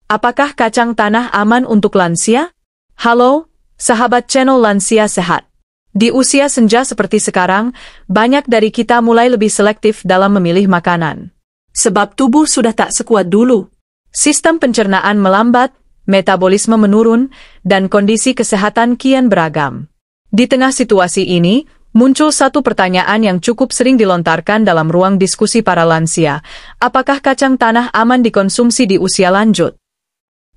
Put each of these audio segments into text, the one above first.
apakah kacang tanah aman untuk lansia? Halo, sahabat channel Lansia Sehat. Di usia senja seperti sekarang, banyak dari kita mulai lebih selektif dalam memilih makanan. Sebab tubuh sudah tak sekuat dulu. Sistem pencernaan melambat, metabolisme menurun, dan kondisi kesehatan kian beragam. Di tengah situasi ini, muncul satu pertanyaan yang cukup sering dilontarkan dalam ruang diskusi para lansia. Apakah kacang tanah aman dikonsumsi di usia lanjut?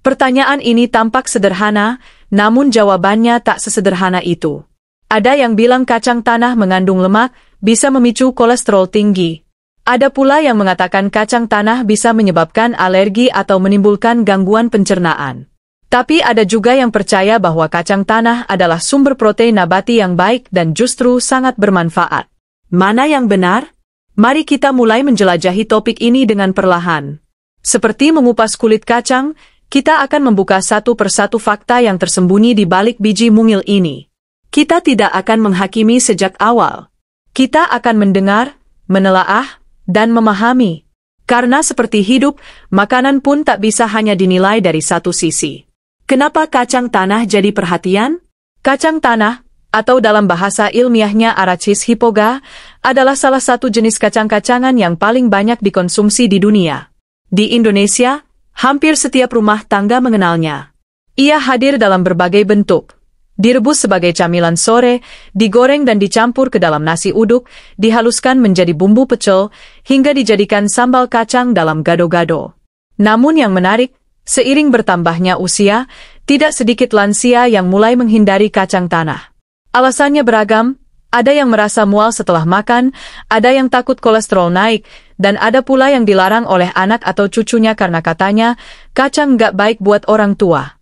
Pertanyaan ini tampak sederhana, namun jawabannya tak sesederhana itu. Ada yang bilang kacang tanah mengandung lemak, bisa memicu kolesterol tinggi. Ada pula yang mengatakan kacang tanah bisa menyebabkan alergi atau menimbulkan gangguan pencernaan. Tapi ada juga yang percaya bahwa kacang tanah adalah sumber protein nabati yang baik dan justru sangat bermanfaat. Mana yang benar? Mari kita mulai menjelajahi topik ini dengan perlahan. Seperti mengupas kulit kacang, kita akan membuka satu persatu fakta yang tersembunyi di balik biji mungil ini. Kita tidak akan menghakimi sejak awal. Kita akan mendengar, menelaah, dan memahami. Karena seperti hidup, makanan pun tak bisa hanya dinilai dari satu sisi. Kenapa kacang tanah jadi perhatian? Kacang tanah, atau dalam bahasa ilmiahnya Arachis hypogaea, adalah salah satu jenis kacang-kacangan yang paling banyak dikonsumsi di dunia. Di Indonesia, hampir setiap rumah tangga mengenalnya. Ia hadir dalam berbagai bentuk. Direbus sebagai camilan sore, digoreng dan dicampur ke dalam nasi uduk, dihaluskan menjadi bumbu pecel, hingga dijadikan sambal kacang dalam gado-gado. Namun yang menarik, seiring bertambahnya usia, tidak sedikit lansia yang mulai menghindari kacang tanah. Alasannya beragam, ada yang merasa mual setelah makan, ada yang takut kolesterol naik, dan ada pula yang dilarang oleh anak atau cucunya karena katanya, kacang nggak baik buat orang tua.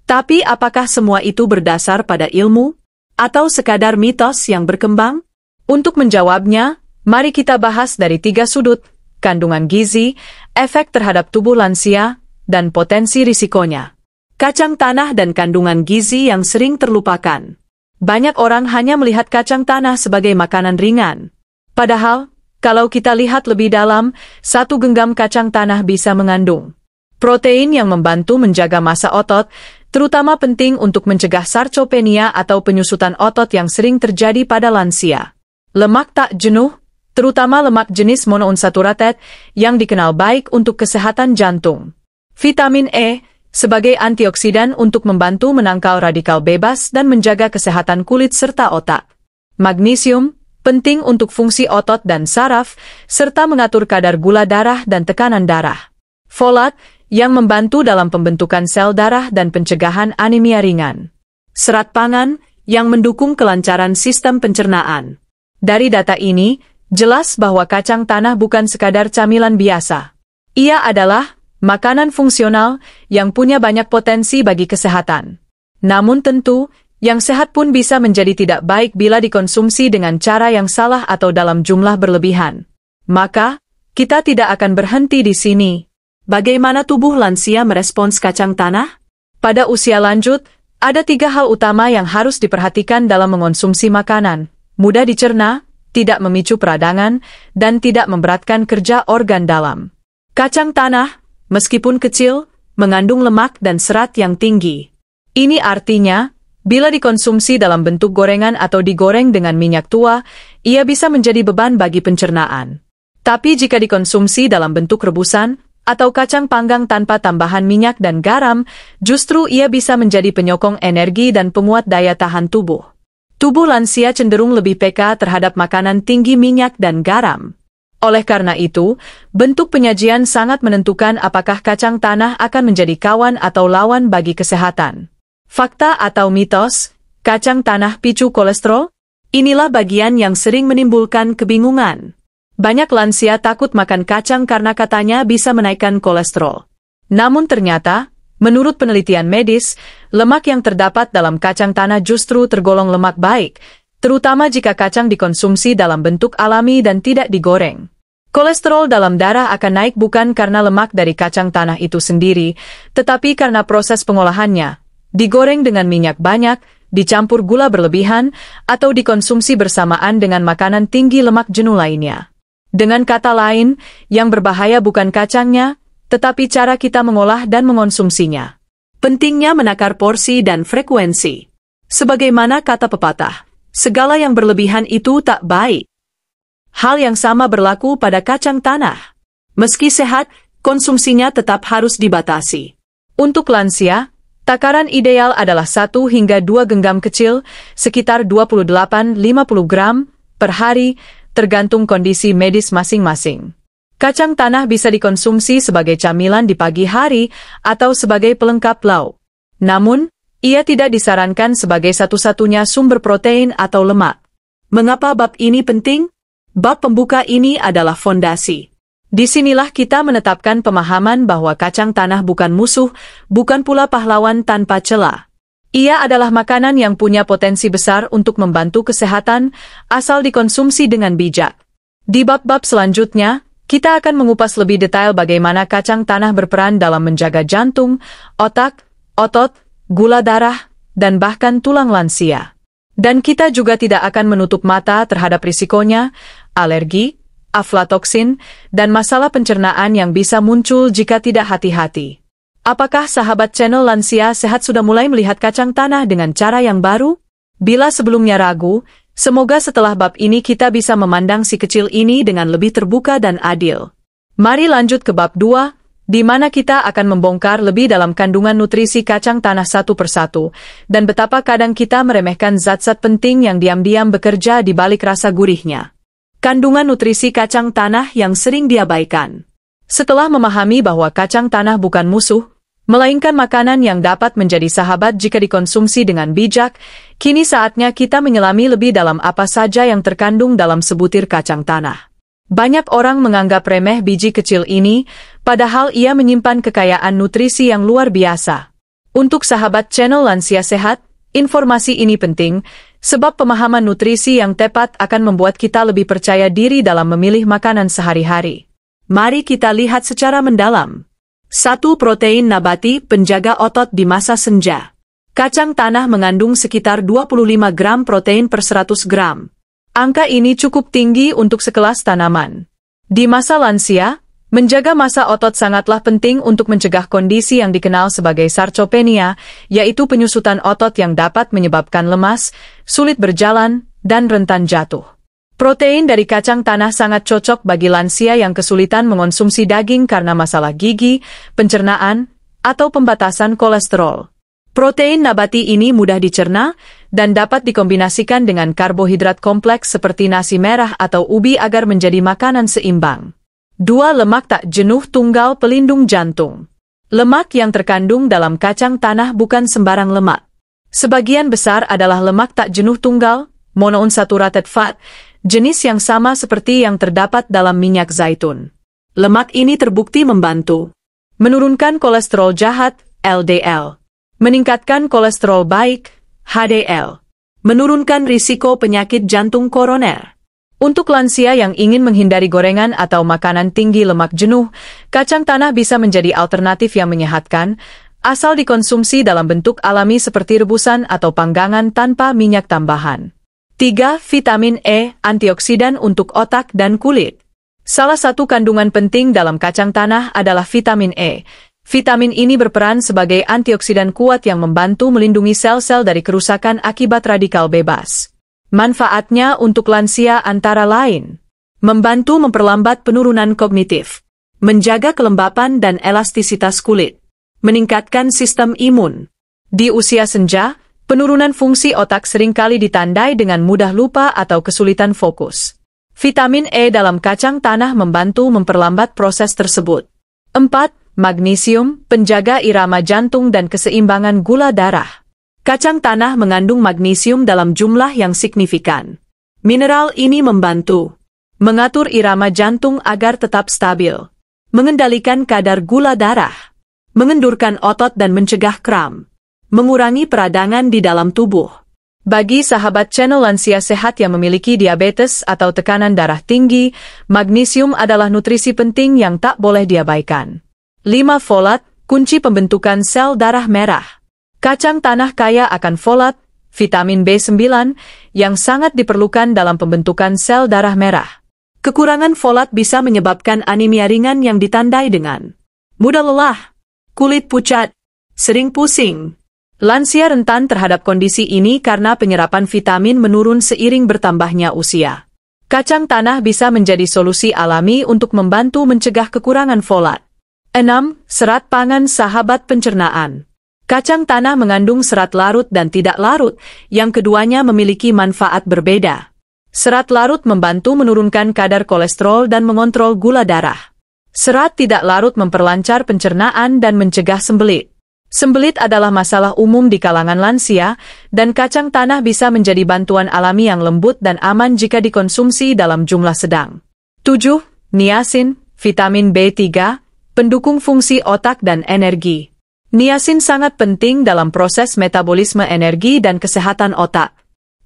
Tapi apakah semua itu berdasar pada ilmu? Atau sekadar mitos yang berkembang? Untuk menjawabnya, mari kita bahas dari 3 sudut, kandungan gizi, efek terhadap tubuh lansia, dan potensi risikonya. Kacang tanah dan kandungan gizi yang sering terlupakan. Banyak orang hanya melihat kacang tanah sebagai makanan ringan. Padahal, kalau kita lihat lebih dalam, 1 genggam kacang tanah bisa mengandung protein yang membantu menjaga massa otot, terutama penting untuk mencegah sarcopenia atau penyusutan otot yang sering terjadi pada lansia. Lemak tak jenuh, terutama lemak jenis monounsaturated, yang dikenal baik untuk kesehatan jantung. Vitamin E, sebagai antioksidan untuk membantu menangkal radikal bebas dan menjaga kesehatan kulit serta otak. Magnesium, penting untuk fungsi otot dan saraf, serta mengatur kadar gula darah dan tekanan darah. Folat, yang membantu dalam pembentukan sel darah dan pencegahan anemia ringan. Serat pangan, yang mendukung kelancaran sistem pencernaan. Dari data ini, jelas bahwa kacang tanah bukan sekadar camilan biasa. Ia adalah makanan fungsional yang punya banyak potensi bagi kesehatan. Namun tentu, yang sehat pun bisa menjadi tidak baik bila dikonsumsi dengan cara yang salah atau dalam jumlah berlebihan. Maka, kita tidak akan berhenti di sini. Bagaimana tubuh lansia merespons kacang tanah? Pada usia lanjut, ada 3 hal utama yang harus diperhatikan dalam mengonsumsi makanan. Mudah dicerna, tidak memicu peradangan, dan tidak memberatkan kerja organ dalam. Kacang tanah, meskipun kecil, mengandung lemak dan serat yang tinggi. Ini artinya, bila dikonsumsi dalam bentuk gorengan atau digoreng dengan minyak tua, ia bisa menjadi beban bagi pencernaan. Tapi jika dikonsumsi dalam bentuk rebusan, atau kacang panggang tanpa tambahan minyak dan garam, justru ia bisa menjadi penyokong energi dan penguat daya tahan tubuh. Tubuh lansia cenderung lebih peka terhadap makanan tinggi minyak dan garam. Oleh karena itu, bentuk penyajian sangat menentukan apakah kacang tanah akan menjadi kawan atau lawan bagi kesehatan. Fakta atau mitos, kacang tanah picu kolesterol? Inilah bagian yang sering menimbulkan kebingungan. Banyak lansia takut makan kacang karena katanya bisa menaikkan kolesterol. Namun ternyata, menurut penelitian medis, lemak yang terdapat dalam kacang tanah justru tergolong lemak baik, terutama jika kacang dikonsumsi dalam bentuk alami dan tidak digoreng. Kolesterol dalam darah akan naik bukan karena lemak dari kacang tanah itu sendiri, tetapi karena proses pengolahannya. Digoreng dengan minyak banyak, dicampur gula berlebihan, atau dikonsumsi bersamaan dengan makanan tinggi lemak jenuh lainnya. Dengan kata lain, yang berbahaya bukan kacangnya, tetapi cara kita mengolah dan mengonsumsinya. Pentingnya menakar porsi dan frekuensi. Sebagaimana kata pepatah, segala yang berlebihan itu tak baik. Hal yang sama berlaku pada kacang tanah. Meski sehat, konsumsinya tetap harus dibatasi. Untuk lansia, takaran ideal adalah 1 hingga 2 genggam kecil, sekitar 28-50 gram per hari, tergantung kondisi medis masing-masing. Kacang tanah bisa dikonsumsi sebagai camilan di pagi hari atau sebagai pelengkap lauk. Namun, ia tidak disarankan sebagai satu-satunya sumber protein atau lemak. Mengapa bab ini penting? Bab pembuka ini adalah fondasi. Disinilah kita menetapkan pemahaman bahwa kacang tanah bukan musuh, bukan pula pahlawan tanpa celah. Ia adalah makanan yang punya potensi besar untuk membantu kesehatan, asal dikonsumsi dengan bijak. Di bab-bab selanjutnya, kita akan mengupas lebih detail bagaimana kacang tanah berperan dalam menjaga jantung, otak, otot, gula darah, dan bahkan tulang lansia. Dan kita juga tidak akan menutup mata terhadap risikonya, alergi, aflatoksin, dan masalah pencernaan yang bisa muncul jika tidak hati-hati. Apakah sahabat channel Lansia Sehat sudah mulai melihat kacang tanah dengan cara yang baru? Bila sebelumnya ragu, semoga setelah bab ini kita bisa memandang si kecil ini dengan lebih terbuka dan adil. Mari lanjut ke bab 2, di mana kita akan membongkar lebih dalam kandungan nutrisi kacang tanah satu persatu, dan betapa kadang kita meremehkan zat-zat penting yang diam-diam bekerja di balik rasa gurihnya. Kandungan nutrisi kacang tanah yang sering diabaikan. Setelah memahami bahwa kacang tanah bukan musuh, melainkan makanan yang dapat menjadi sahabat jika dikonsumsi dengan bijak, kini saatnya kita menyelami lebih dalam apa saja yang terkandung dalam sebutir kacang tanah. Banyak orang menganggap remeh biji kecil ini, padahal ia menyimpan kekayaan nutrisi yang luar biasa. Untuk sahabat channel Lansia Sehat, informasi ini penting, sebab pemahaman nutrisi yang tepat akan membuat kita lebih percaya diri dalam memilih makanan sehari-hari. Mari kita lihat secara mendalam. 1. Protein nabati penjaga otot di masa senja. Kacang tanah mengandung sekitar 25 gram protein per 100 gram. Angka ini cukup tinggi untuk sekelas tanaman. Di masa lansia, menjaga massa otot sangatlah penting untuk mencegah kondisi yang dikenal sebagai sarcopenia, yaitu penyusutan otot yang dapat menyebabkan lemas, sulit berjalan, dan rentan jatuh. Protein dari kacang tanah sangat cocok bagi lansia yang kesulitan mengonsumsi daging karena masalah gigi, pencernaan, atau pembatasan kolesterol. Protein nabati ini mudah dicerna dan dapat dikombinasikan dengan karbohidrat kompleks seperti nasi merah atau ubi agar menjadi makanan seimbang. 2. Lemak tak jenuh tunggal pelindung jantung. Lemak yang terkandung dalam kacang tanah bukan sembarang lemak. Sebagian besar adalah lemak tak jenuh tunggal, monounsaturated fat, jenis yang sama seperti yang terdapat dalam minyak zaitun. Lemak ini terbukti membantu menurunkan kolesterol jahat, LDL, meningkatkan kolesterol baik, HDL, menurunkan risiko penyakit jantung koroner. Untuk lansia yang ingin menghindari gorengan atau makanan tinggi lemak jenuh, kacang tanah bisa menjadi alternatif yang menyehatkan, asal dikonsumsi dalam bentuk alami seperti rebusan atau panggangan tanpa minyak tambahan. 3. Vitamin E, antioksidan untuk otak dan kulit. Salah satu kandungan penting dalam kacang tanah adalah vitamin E. Vitamin ini berperan sebagai antioksidan kuat yang membantu melindungi sel-sel dari kerusakan akibat radikal bebas. Manfaatnya untuk lansia antara lain: membantu memperlambat penurunan kognitif, menjaga kelembapan dan elastisitas kulit, meningkatkan sistem imun. Di usia senja, penurunan fungsi otak seringkali ditandai dengan mudah lupa atau kesulitan fokus. Vitamin E dalam kacang tanah membantu memperlambat proses tersebut. 4. Magnesium, penjaga irama jantung dan keseimbangan gula darah. Kacang tanah mengandung magnesium dalam jumlah yang signifikan. Mineral ini membantu mengatur irama jantung agar tetap stabil, mengendalikan kadar gula darah, mengendurkan otot dan mencegah kram, mengurangi peradangan di dalam tubuh. Bagi sahabat channel Lansia Sehat yang memiliki diabetes atau tekanan darah tinggi, magnesium adalah nutrisi penting yang tak boleh diabaikan. 5. Folat, kunci pembentukan sel darah merah. Kacang tanah kaya akan folat, vitamin B9, yang sangat diperlukan dalam pembentukan sel darah merah. Kekurangan folat bisa menyebabkan anemia ringan yang ditandai dengan mudah lelah, kulit pucat, sering pusing. Lansia rentan terhadap kondisi ini karena penyerapan vitamin menurun seiring bertambahnya usia. Kacang tanah bisa menjadi solusi alami untuk membantu mencegah kekurangan folat. 6. Serat pangan sahabat pencernaan. Kacang tanah mengandung serat larut dan tidak larut, yang keduanya memiliki manfaat berbeda. Serat larut membantu menurunkan kadar kolesterol dan mengontrol gula darah. Serat tidak larut memperlancar pencernaan dan mencegah sembelit. Sembelit adalah masalah umum di kalangan lansia, dan kacang tanah bisa menjadi bantuan alami yang lembut dan aman jika dikonsumsi dalam jumlah sedang. 7. Niasin, vitamin B3, pendukung fungsi otak dan energi. Niasin sangat penting dalam proses metabolisme energi dan kesehatan otak.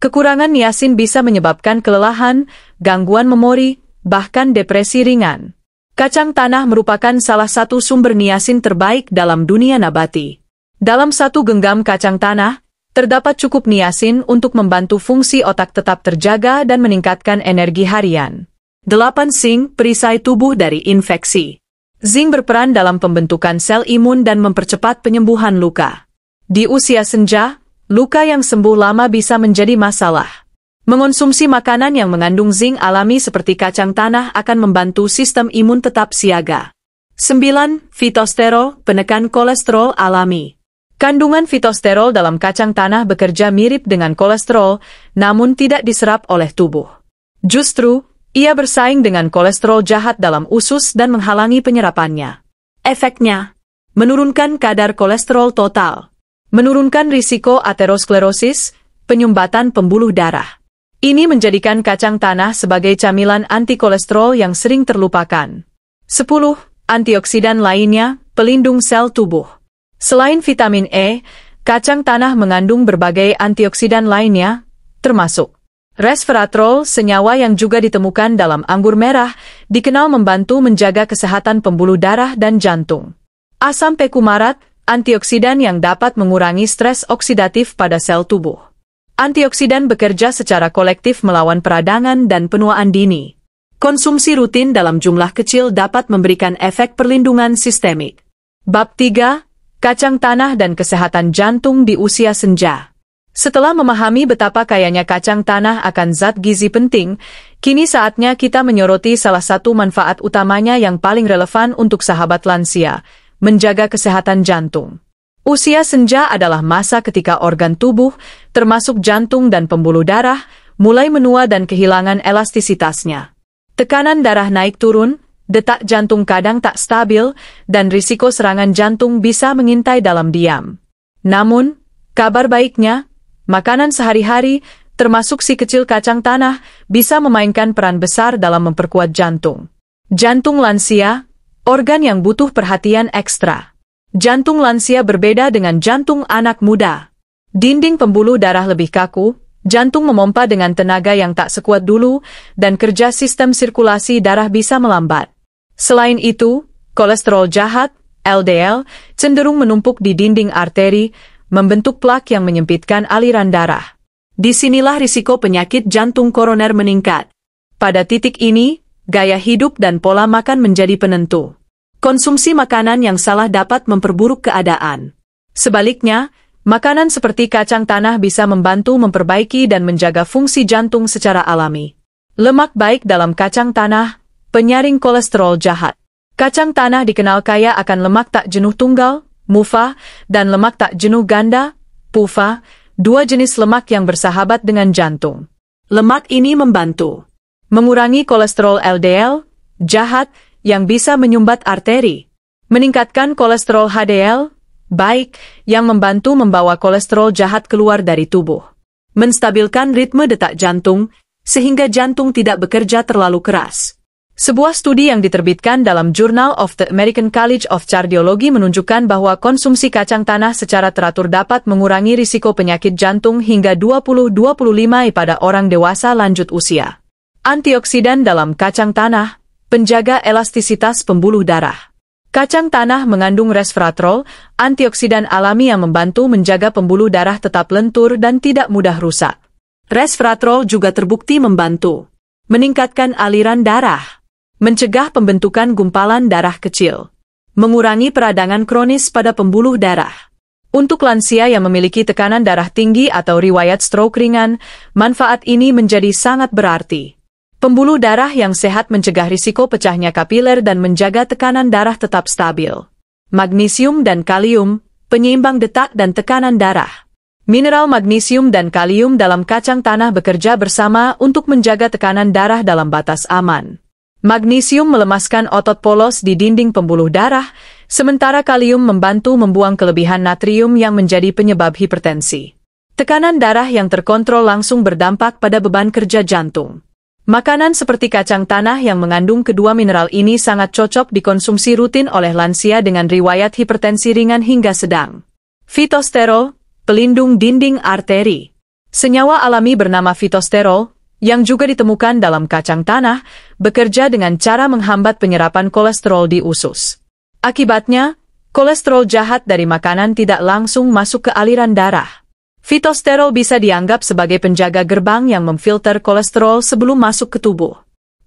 Kekurangan niasin bisa menyebabkan kelelahan, gangguan memori, bahkan depresi ringan. Kacang tanah merupakan salah satu sumber niasin terbaik dalam dunia nabati. Dalam satu genggam kacang tanah, terdapat cukup niasin untuk membantu fungsi otak tetap terjaga dan meningkatkan energi harian. 8. Zinc, perisai tubuh dari infeksi. Zinc berperan dalam pembentukan sel imun dan mempercepat penyembuhan luka. Di usia senja, luka yang sembuh lama bisa menjadi masalah. Mengonsumsi makanan yang mengandung zinc alami seperti kacang tanah akan membantu sistem imun tetap siaga. 9. Fitosterol, penekan kolesterol alami. Kandungan fitosterol dalam kacang tanah bekerja mirip dengan kolesterol, namun tidak diserap oleh tubuh. Justru, ia bersaing dengan kolesterol jahat dalam usus dan menghalangi penyerapannya. Efeknya, menurunkan kadar kolesterol total, menurunkan risiko aterosklerosis, penyumbatan pembuluh darah. Ini menjadikan kacang tanah sebagai camilan anti kolesterol yang sering terlupakan. 10. Antioksidan lainnya, pelindung sel tubuh. Selain vitamin E, kacang tanah mengandung berbagai antioksidan lainnya, termasuk resveratrol, senyawa yang juga ditemukan dalam anggur merah, dikenal membantu menjaga kesehatan pembuluh darah dan jantung. Asam pekumarat, antioksidan yang dapat mengurangi stres oksidatif pada sel tubuh. Antioksidan bekerja secara kolektif melawan peradangan dan penuaan dini. Konsumsi rutin dalam jumlah kecil dapat memberikan efek perlindungan sistemik. Bab 3. Kacang tanah dan kesehatan jantung di usia senja. Setelah memahami betapa kayanya kacang tanah akan zat gizi penting, kini saatnya kita menyoroti salah satu manfaat utamanya yang paling relevan untuk sahabat lansia, menjaga kesehatan jantung. Usia senja adalah masa ketika organ tubuh, termasuk jantung dan pembuluh darah, mulai menua dan kehilangan elastisitasnya. Tekanan darah naik turun, detak jantung kadang tak stabil, dan risiko serangan jantung bisa mengintai dalam diam. Namun, kabar baiknya, makanan sehari-hari, termasuk si kecil kacang tanah, bisa memainkan peran besar dalam memperkuat jantung. Jantung lansia, organ yang butuh perhatian ekstra. Jantung lansia berbeda dengan jantung anak muda. Dinding pembuluh darah lebih kaku, jantung memompa dengan tenaga yang tak sekuat dulu, dan kerja sistem sirkulasi darah bisa melambat. Selain itu, kolesterol jahat, LDL, cenderung menumpuk di dinding arteri, membentuk plak yang menyempitkan aliran darah. Disinilah risiko penyakit jantung koroner meningkat. Pada titik ini, gaya hidup dan pola makan menjadi penentu. Konsumsi makanan yang salah dapat memperburuk keadaan. Sebaliknya, makanan seperti kacang tanah bisa membantu memperbaiki dan menjaga fungsi jantung secara alami. Lemak baik dalam kacang tanah, penyaring kolesterol jahat. Kacang tanah dikenal kaya akan lemak tak jenuh tunggal, MUFA, dan lemak tak jenuh ganda, PUFA, dua jenis lemak yang bersahabat dengan jantung. Lemak ini membantu mengurangi kolesterol LDL, jahat, yang bisa menyumbat arteri, meningkatkan kolesterol HDL, baik, yang membantu membawa kolesterol jahat keluar dari tubuh, menstabilkan ritme detak jantung, sehingga jantung tidak bekerja terlalu keras. Sebuah studi yang diterbitkan dalam Journal of the American College of Cardiology menunjukkan bahwa konsumsi kacang tanah secara teratur dapat mengurangi risiko penyakit jantung hingga 20-25% pada orang dewasa lanjut usia. Antioksidan dalam kacang tanah, penjaga elastisitas pembuluh darah. Kacang tanah mengandung resveratrol, antioksidan alami yang membantu menjaga pembuluh darah tetap lentur dan tidak mudah rusak. Resveratrol juga terbukti membantu meningkatkan aliran darah, mencegah pembentukan gumpalan darah kecil. mengurangi peradangan kronis pada pembuluh darah. Untuk lansia yang memiliki tekanan darah tinggi atau riwayat stroke ringan, manfaat ini menjadi sangat berarti. Pembuluh darah yang sehat mencegah risiko pecahnya kapiler dan menjaga tekanan darah tetap stabil. Magnesium dan kalium, penyeimbang detak dan tekanan darah. Mineral magnesium dan kalium dalam kacang tanah bekerja bersama untuk menjaga tekanan darah dalam batas aman. Magnesium melemaskan otot polos di dinding pembuluh darah, sementara kalium membantu membuang kelebihan natrium yang menjadi penyebab hipertensi. Tekanan darah yang terkontrol langsung berdampak pada beban kerja jantung. Makanan seperti kacang tanah yang mengandung kedua mineral ini sangat cocok dikonsumsi rutin oleh lansia dengan riwayat hipertensi ringan hingga sedang. Fitosterol, pelindung dinding arteri. Senyawa alami bernama fitosterol, yang juga ditemukan dalam kacang tanah, bekerja dengan cara menghambat penyerapan kolesterol di usus. Akibatnya, kolesterol jahat dari makanan tidak langsung masuk ke aliran darah. Fitosterol bisa dianggap sebagai penjaga gerbang yang memfilter kolesterol sebelum masuk ke tubuh.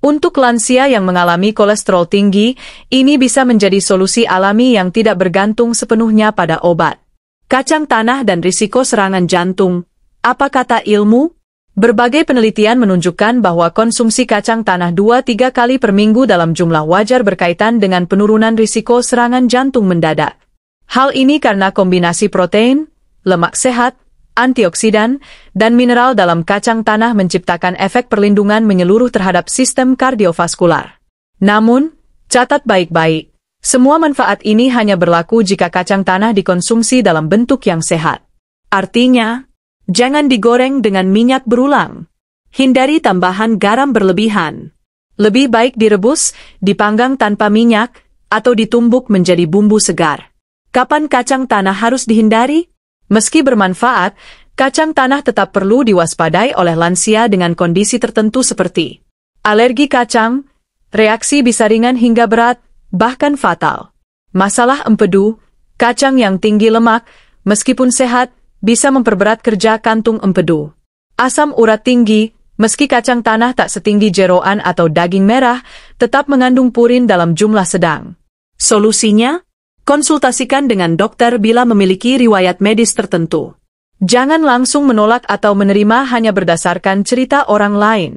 Untuk lansia yang mengalami kolesterol tinggi, ini bisa menjadi solusi alami yang tidak bergantung sepenuhnya pada obat. Kacang tanah dan risiko serangan jantung. Apa kata ilmu? Berbagai penelitian menunjukkan bahwa konsumsi kacang tanah 2-3 kali per minggu dalam jumlah wajar berkaitan dengan penurunan risiko serangan jantung mendadak. Hal ini karena kombinasi protein, lemak sehat, antioksidan, dan mineral dalam kacang tanah menciptakan efek perlindungan menyeluruh terhadap sistem kardiovaskular. Namun, catat baik-baik. Semua manfaat ini hanya berlaku jika kacang tanah dikonsumsi dalam bentuk yang sehat. Artinya, jangan digoreng dengan minyak berulang. Hindari tambahan garam berlebihan. Lebih baik direbus, dipanggang tanpa minyak, atau ditumbuk menjadi bumbu segar. Kapan kacang tanah harus dihindari? Meski bermanfaat, kacang tanah tetap perlu diwaspadai oleh lansia dengan kondisi tertentu seperti alergi kacang, reaksi bisa ringan hingga berat, bahkan fatal. Masalah empedu, kacang yang tinggi lemak, meskipun sehat, bisa memperberat kerja kantung empedu. Asam urat tinggi, meski kacang tanah tak setinggi jeroan atau daging merah, tetap mengandung purin dalam jumlah sedang. Solusinya? Konsultasikan dengan dokter bila memiliki riwayat medis tertentu. Jangan langsung menolak atau menerima hanya berdasarkan cerita orang lain.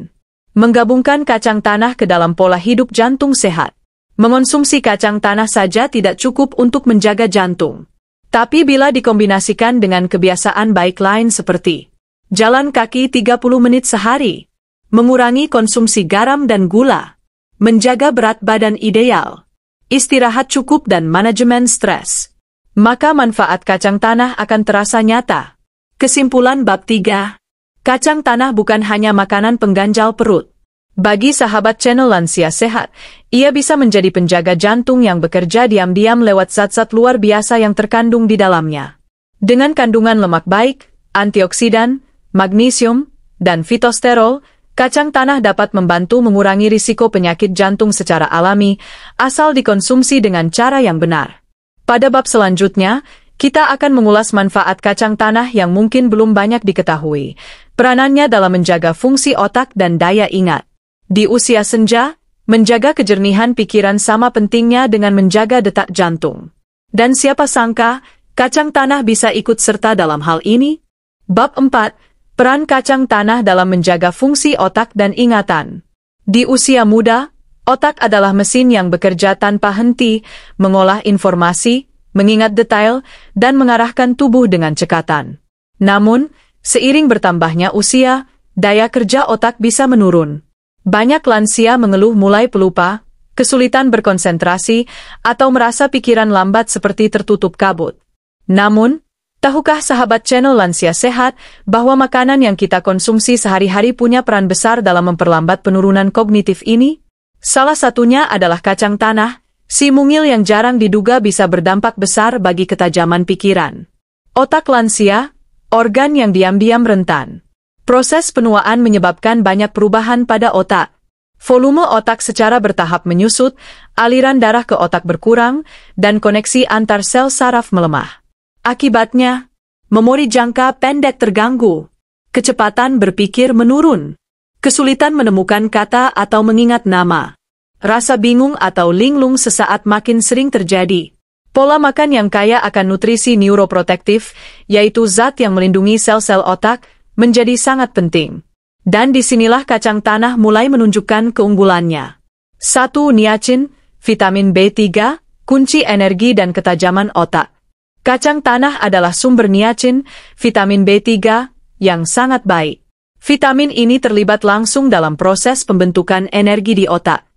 Menggabungkan kacang tanah ke dalam pola hidup jantung sehat. Mengonsumsi kacang tanah saja tidak cukup untuk menjaga jantung. Tapi bila dikombinasikan dengan kebiasaan baik lain seperti jalan kaki 30 menit sehari, mengurangi konsumsi garam dan gula, menjaga berat badan ideal, istirahat cukup dan manajemen stres, maka manfaat kacang tanah akan terasa nyata. Kesimpulan bab 3. Kacang tanah bukan hanya makanan pengganjal perut. Bagi sahabat channel Lansia Sehat, ia bisa menjadi penjaga jantung yang bekerja diam-diam lewat zat-zat luar biasa yang terkandung di dalamnya. Dengan kandungan lemak baik, antioksidan, magnesium, dan fitosterol, kacang tanah dapat membantu mengurangi risiko penyakit jantung secara alami, asal dikonsumsi dengan cara yang benar. Pada bab selanjutnya, kita akan mengulas manfaat kacang tanah yang mungkin belum banyak diketahui, peranannya dalam menjaga fungsi otak dan daya ingat. Di usia senja, menjaga kejernihan pikiran sama pentingnya dengan menjaga detak jantung. Dan siapa sangka, kacang tanah bisa ikut serta dalam hal ini? Bab 4. Peran kacang tanah dalam menjaga fungsi otak dan ingatan. Di usia muda, otak adalah mesin yang bekerja tanpa henti, mengolah informasi, mengingat detail, dan mengarahkan tubuh dengan cekatan. Namun, seiring bertambahnya usia, daya kerja otak bisa menurun. Banyak lansia mengeluh mulai pelupa, kesulitan berkonsentrasi, atau merasa pikiran lambat seperti tertutup kabut. Namun, tahukah sahabat channel Lansia Sehat bahwa makanan yang kita konsumsi sehari-hari punya peran besar dalam memperlambat penurunan kognitif ini? Salah satunya adalah kacang tanah, si mungil yang jarang diduga bisa berdampak besar bagi ketajaman pikiran. Otak lansia, organ yang diam-diam rentan. Proses penuaan menyebabkan banyak perubahan pada otak. Volume otak secara bertahap menyusut, aliran darah ke otak berkurang, dan koneksi antar sel saraf melemah. Akibatnya, memori jangka pendek terganggu, kecepatan berpikir menurun, kesulitan menemukan kata atau mengingat nama, Rasa bingung atau linglung sesaat makin sering terjadi. Pola makan yang kaya akan nutrisi neuroprotektif, yaitu zat yang melindungi sel-sel otak, menjadi sangat penting. Dan disinilah kacang tanah mulai menunjukkan keunggulannya. 1. Niacin, vitamin B3, kunci energi dan ketajaman otak. Kacang tanah adalah sumber niacin, vitamin B3, yang sangat baik. Vitamin ini terlibat langsung dalam proses pembentukan energi di otak.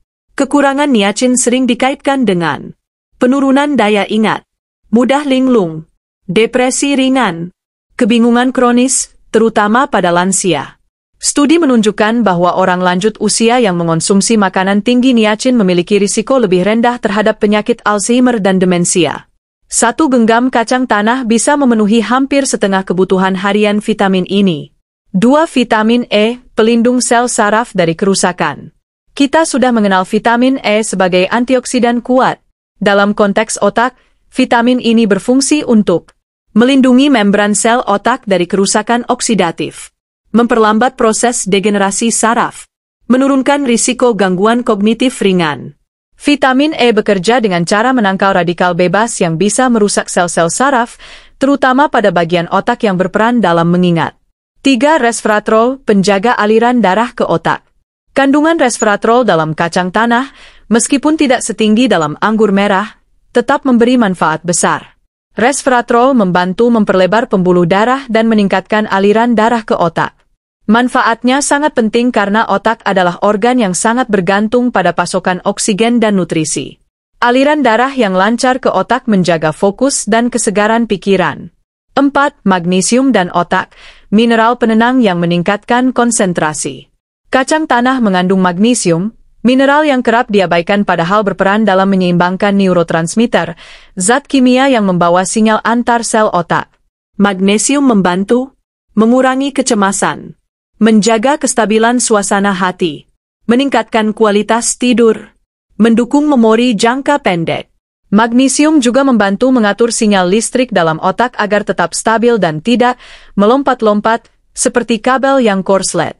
Kekurangan niacin sering dikaitkan dengan penurunan daya ingat, mudah linglung, depresi ringan, kebingungan kronis, terutama pada lansia. Studi menunjukkan bahwa orang lanjut usia yang mengonsumsi makanan tinggi niacin memiliki risiko lebih rendah terhadap penyakit Alzheimer dan demensia. 1 genggam kacang tanah bisa memenuhi hampir setengah kebutuhan harian vitamin ini. 2. Vitamin E, pelindung sel saraf dari kerusakan. Kita sudah mengenal vitamin E sebagai antioksidan kuat. Dalam konteks otak, vitamin ini berfungsi untuk melindungi membran sel otak dari kerusakan oksidatif, memperlambat proses degenerasi saraf, menurunkan risiko gangguan kognitif ringan. Vitamin E bekerja dengan cara menangkal radikal bebas yang bisa merusak sel-sel saraf, terutama pada bagian otak yang berperan dalam mengingat. 3. Resveratrol, penjaga aliran darah ke otak. Kandungan resveratrol dalam kacang tanah, meskipun tidak setinggi dalam anggur merah, tetap memberi manfaat besar. Resveratrol membantu memperlebar pembuluh darah dan meningkatkan aliran darah ke otak. Manfaatnya sangat penting karena otak adalah organ yang sangat bergantung pada pasokan oksigen dan nutrisi. Aliran darah yang lancar ke otak menjaga fokus dan kesegaran pikiran. 4. Magnesium dan otak, mineral penenang yang meningkatkan konsentrasi. Kacang tanah mengandung magnesium, mineral yang kerap diabaikan padahal berperan dalam menyeimbangkan neurotransmitter, zat kimia yang membawa sinyal antar sel otak. Magnesium membantu mengurangi kecemasan, menjaga kestabilan suasana hati, meningkatkan kualitas tidur, mendukung memori jangka pendek. Magnesium juga membantu mengatur sinyal listrik dalam otak agar tetap stabil dan tidak melompat-lompat seperti kabel yang korslet.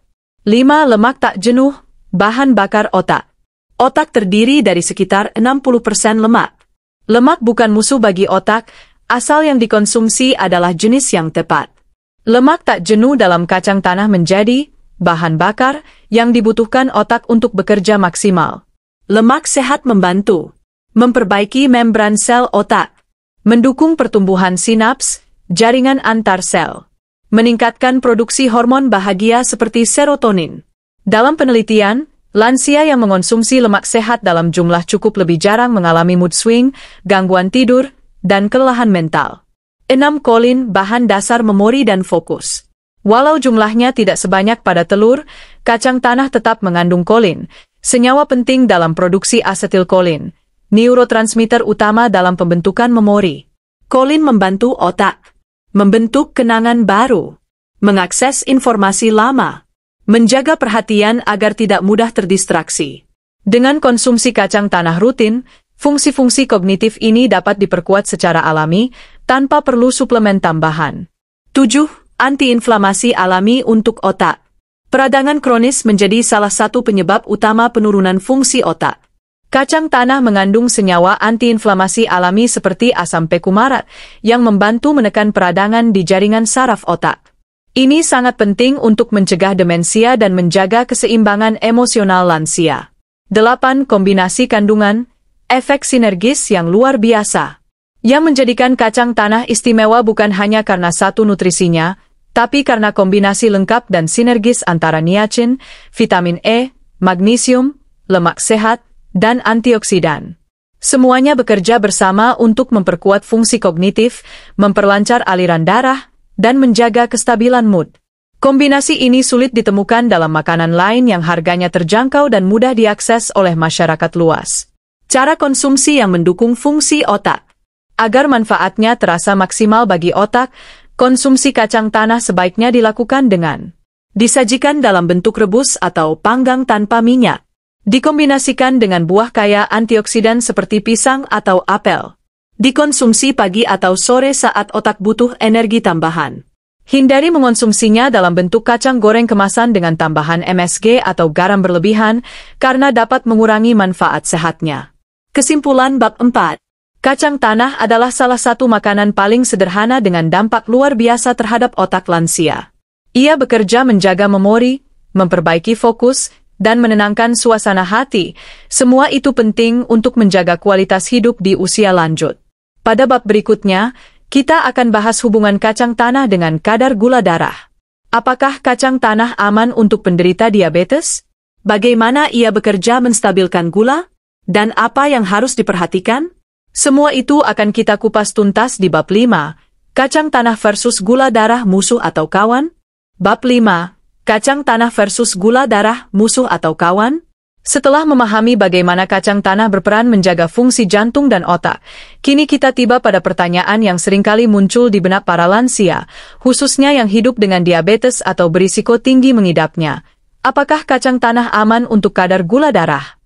5. Lemak tak jenuh, bahan bakar otak. Otak terdiri dari sekitar 60% lemak. Lemak bukan musuh bagi otak, asal yang dikonsumsi adalah jenis yang tepat. Lemak tak jenuh dalam kacang tanah menjadi bahan bakar yang dibutuhkan otak untuk bekerja maksimal. Lemak sehat membantu memperbaiki membran sel otak, mendukung pertumbuhan sinaps, jaringan antar sel, meningkatkan produksi hormon bahagia seperti serotonin. Dalam penelitian, lansia yang mengonsumsi lemak sehat dalam jumlah cukup lebih jarang mengalami mood swing, gangguan tidur, dan kelelahan mental. 6. Kolin, bahan dasar memori dan fokus. Walau jumlahnya tidak sebanyak pada telur, kacang tanah tetap mengandung kolin, senyawa penting dalam produksi asetilkolin, neurotransmitter utama dalam pembentukan memori. Kolin membantu otak membentuk kenangan baru, mengakses informasi lama, menjaga perhatian agar tidak mudah terdistraksi. Dengan konsumsi kacang tanah rutin, fungsi-fungsi kognitif ini dapat diperkuat secara alami tanpa perlu suplemen tambahan. 7. Antiinflamasi alami untuk otak. Peradangan kronis menjadi salah satu penyebab utama penurunan fungsi otak. Kacang tanah mengandung senyawa antiinflamasi alami seperti asam pekumarat yang membantu menekan peradangan di jaringan saraf otak. Ini sangat penting untuk mencegah demensia dan menjaga keseimbangan emosional lansia. 8. Kombinasi kandungan, efek sinergis yang luar biasa. Yang menjadikan kacang tanah istimewa bukan hanya karena satu nutrisinya, tapi karena kombinasi lengkap dan sinergis antara niacin, vitamin E, magnesium, lemak sehat, dan antioksidan. Semuanya bekerja bersama untuk memperkuat fungsi kognitif, memperlancar aliran darah, dan menjaga kestabilan mood. Kombinasi ini sulit ditemukan dalam makanan lain yang harganya terjangkau dan mudah diakses oleh masyarakat luas. Cara konsumsi yang mendukung fungsi otak. Agar manfaatnya terasa maksimal bagi otak, konsumsi kacang tanah sebaiknya dilakukan dengan disajikan dalam bentuk rebus atau panggang tanpa minyak. Dikombinasikan dengan buah kaya antioksidan seperti pisang atau apel. Dikonsumsi pagi atau sore saat otak butuh energi tambahan. Hindari mengonsumsinya dalam bentuk kacang goreng kemasan dengan tambahan MSG atau garam berlebihan karena dapat mengurangi manfaat sehatnya. Kesimpulan bab 4. Kacang tanah adalah salah satu makanan paling sederhana dengan dampak luar biasa terhadap otak lansia. Ia bekerja menjaga memori, memperbaiki fokus, dan menenangkan suasana hati. Semua itu penting untuk menjaga kualitas hidup di usia lanjut. Pada bab berikutnya, kita akan bahas hubungan kacang tanah dengan kadar gula darah. Apakah kacang tanah aman untuk penderita diabetes? Bagaimana ia bekerja menstabilkan gula? Dan apa yang harus diperhatikan? Semua itu akan kita kupas tuntas di bab 5, kacang tanah versus gula darah musuh atau kawan? Bab 5, kacang tanah versus gula darah musuh atau kawan? Setelah memahami bagaimana kacang tanah berperan menjaga fungsi jantung dan otak, kini kita tiba pada pertanyaan yang seringkali muncul di benak para lansia, khususnya yang hidup dengan diabetes atau berisiko tinggi mengidapnya. Apakah kacang tanah aman untuk kadar gula darah?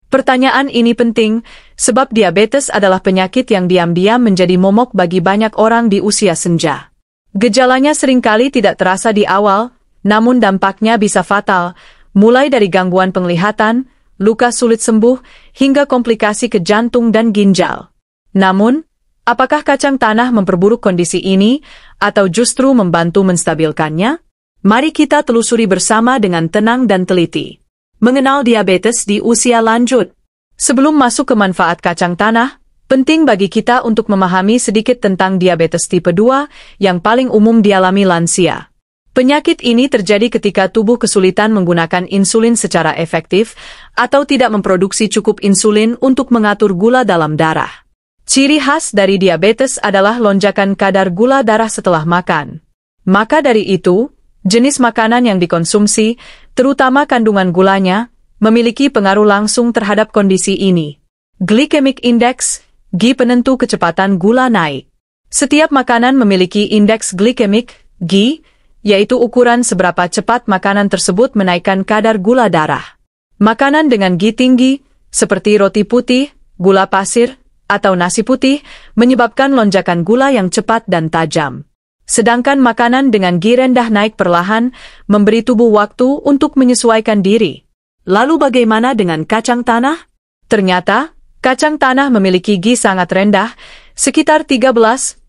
Pertanyaan ini penting, sebab diabetes adalah penyakit yang diam-diam menjadi momok bagi banyak orang di usia senja. Gejalanya seringkali tidak terasa di awal, namun dampaknya bisa fatal, mulai dari gangguan penglihatan, luka sulit sembuh, hingga komplikasi ke jantung dan ginjal. Namun, apakah kacang tanah memperburuk kondisi ini, atau justru membantu menstabilkannya? Mari kita telusuri bersama dengan tenang dan teliti. Mengenal diabetes di usia lanjut. Sebelum masuk ke manfaat kacang tanah, penting bagi kita untuk memahami sedikit tentang diabetes tipe 2 yang paling umum dialami lansia. Penyakit ini terjadi ketika tubuh kesulitan menggunakan insulin secara efektif atau tidak memproduksi cukup insulin untuk mengatur gula dalam darah. Ciri khas dari diabetes adalah lonjakan kadar gula darah setelah makan. Maka dari itu, jenis makanan yang dikonsumsi, terutama kandungan gulanya, memiliki pengaruh langsung terhadap kondisi ini. Glycemic index, GI penentu kecepatan gula naik. Setiap makanan memiliki indeks glikemik, GI, yaitu ukuran seberapa cepat makanan tersebut menaikkan kadar gula darah. Makanan dengan GI tinggi, seperti roti putih, gula pasir, atau nasi putih, menyebabkan lonjakan gula yang cepat dan tajam. Sedangkan makanan dengan GI rendah naik perlahan, memberi tubuh waktu untuk menyesuaikan diri. Lalu bagaimana dengan kacang tanah? Ternyata, kacang tanah memiliki GI sangat rendah, sekitar 13-23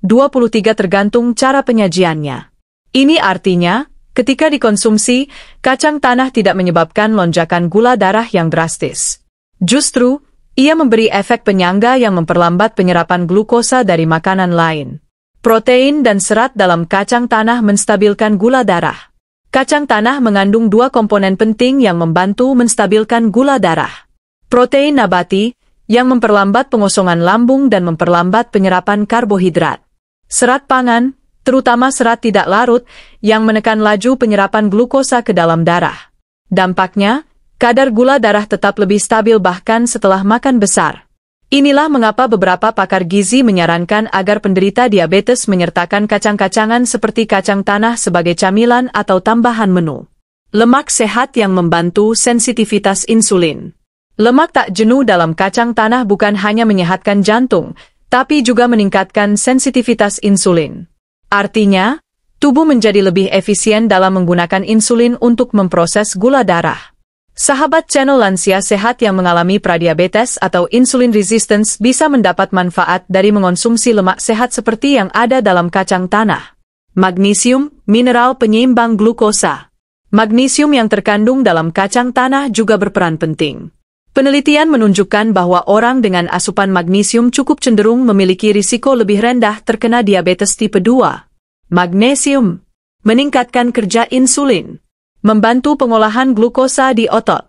tergantung cara penyajiannya. Ini artinya, ketika dikonsumsi, kacang tanah tidak menyebabkan lonjakan gula darah yang drastis. Justru, ia memberi efek penyangga yang memperlambat penyerapan glukosa dari makanan lain. Protein dan serat dalam kacang tanah menstabilkan gula darah. Kacang tanah mengandung dua komponen penting yang membantu menstabilkan gula darah. Protein nabati, yang memperlambat pengosongan lambung dan memperlambat penyerapan karbohidrat. Serat pangan, terutama serat tidak larut, yang menekan laju penyerapan glukosa ke dalam darah. Dampaknya, kadar gula darah tetap lebih stabil bahkan setelah makan besar. Inilah mengapa beberapa pakar gizi menyarankan agar penderita diabetes menyertakan kacang-kacangan seperti kacang tanah sebagai camilan atau tambahan menu. Lemak sehat yang membantu sensitivitas insulin. Lemak tak jenuh dalam kacang tanah bukan hanya menyehatkan jantung, tapi juga meningkatkan sensitivitas insulin. Artinya, tubuh menjadi lebih efisien dalam menggunakan insulin untuk memproses gula darah. Sahabat channel lansia sehat yang mengalami pradiabetes atau insulin resistance bisa mendapat manfaat dari mengonsumsi lemak sehat seperti yang ada dalam kacang tanah. Magnesium, mineral penyeimbang glukosa. Magnesium yang terkandung dalam kacang tanah juga berperan penting. Penelitian menunjukkan bahwa orang dengan asupan magnesium cukup cenderung memiliki risiko lebih rendah terkena diabetes tipe 2. Magnesium meningkatkan kerja insulin, membantu pengolahan glukosa di otot,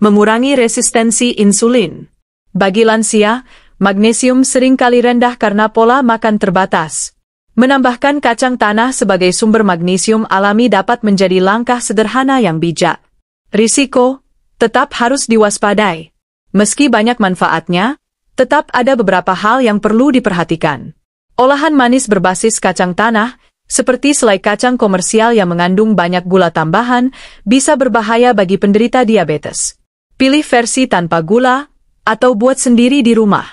mengurangi resistensi insulin. Bagi lansia, magnesium seringkali rendah karena pola makan terbatas. Menambahkan kacang tanah sebagai sumber magnesium alami dapat menjadi langkah sederhana yang bijak. Risiko tetap harus diwaspadai. Meski banyak manfaatnya, tetap ada beberapa hal yang perlu diperhatikan. Olahan manis berbasis kacang tanah, seperti selai kacang komersial yang mengandung banyak gula tambahan, bisa berbahaya bagi penderita diabetes. Pilih versi tanpa gula, atau buat sendiri di rumah.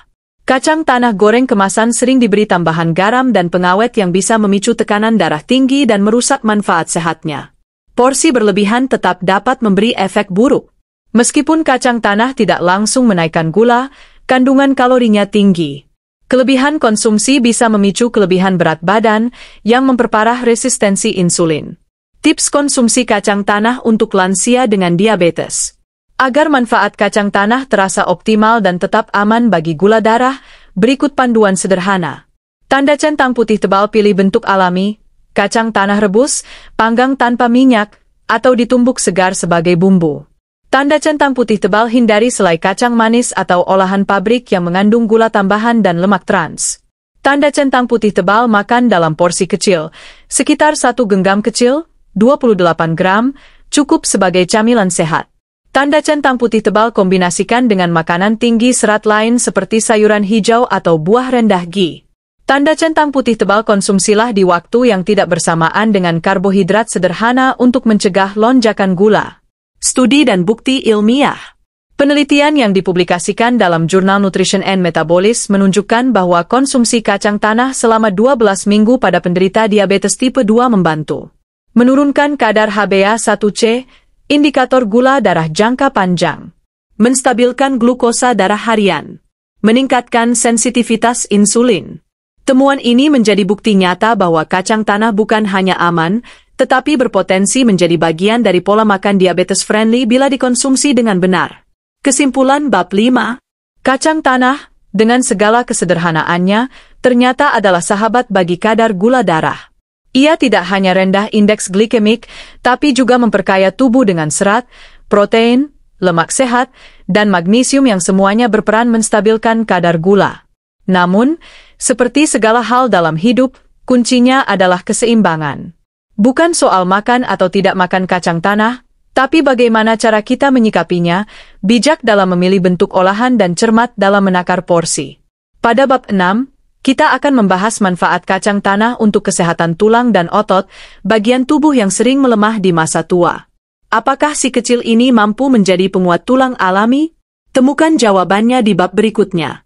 Kacang tanah goreng kemasan sering diberi tambahan garam dan pengawet yang bisa memicu tekanan darah tinggi dan merusak manfaat sehatnya. Porsi berlebihan tetap dapat memberi efek buruk. Meskipun kacang tanah tidak langsung menaikkan gula, kandungan kalorinya tinggi. Kelebihan konsumsi bisa memicu kelebihan berat badan yang memperparah resistensi insulin. Tips konsumsi kacang tanah untuk lansia dengan diabetes. Agar manfaat kacang tanah terasa optimal dan tetap aman bagi gula darah, berikut panduan sederhana. Tanda centang putih tebal, pilih bentuk alami, kacang tanah rebus, panggang tanpa minyak, atau ditumbuk segar sebagai bumbu. Tanda centang putih tebal, hindari selai kacang manis atau olahan pabrik yang mengandung gula tambahan dan lemak trans. Tanda centang putih tebal, makan dalam porsi kecil, sekitar 1 genggam kecil, 28 gram, cukup sebagai camilan sehat. Tanda centang putih tebal, kombinasikan dengan makanan tinggi serat lain seperti sayuran hijau atau buah rendah gizi. Tanda centang putih tebal, konsumsilah di waktu yang tidak bersamaan dengan karbohidrat sederhana untuk mencegah lonjakan gula. Studi dan bukti ilmiah. Penelitian yang dipublikasikan dalam jurnal Nutrition and Metabolism menunjukkan bahwa konsumsi kacang tanah selama 12 minggu pada penderita diabetes tipe 2 membantu menurunkan kadar HbA1c, indikator gula darah jangka panjang, menstabilkan glukosa darah harian, meningkatkan sensitivitas insulin. Temuan ini menjadi bukti nyata bahwa kacang tanah bukan hanya aman, tetapi berpotensi menjadi bagian dari pola makan diabetes-friendly bila dikonsumsi dengan benar. Kesimpulan bab 5, kacang tanah, dengan segala kesederhanaannya, ternyata adalah sahabat bagi kadar gula darah. Ia tidak hanya rendah indeks glikemik, tapi juga memperkaya tubuh dengan serat, protein, lemak sehat, dan magnesium yang semuanya berperan menstabilkan kadar gula. Namun, seperti segala hal dalam hidup, kuncinya adalah keseimbangan. Bukan soal makan atau tidak makan kacang tanah, tapi bagaimana cara kita menyikapinya, bijak dalam memilih bentuk olahan dan cermat dalam menakar porsi. Pada bab 6, kita akan membahas manfaat kacang tanah untuk kesehatan tulang dan otot, bagian tubuh yang sering melemah di masa tua. Apakah si kecil ini mampu menjadi penguat tulang alami? Temukan jawabannya di bab berikutnya.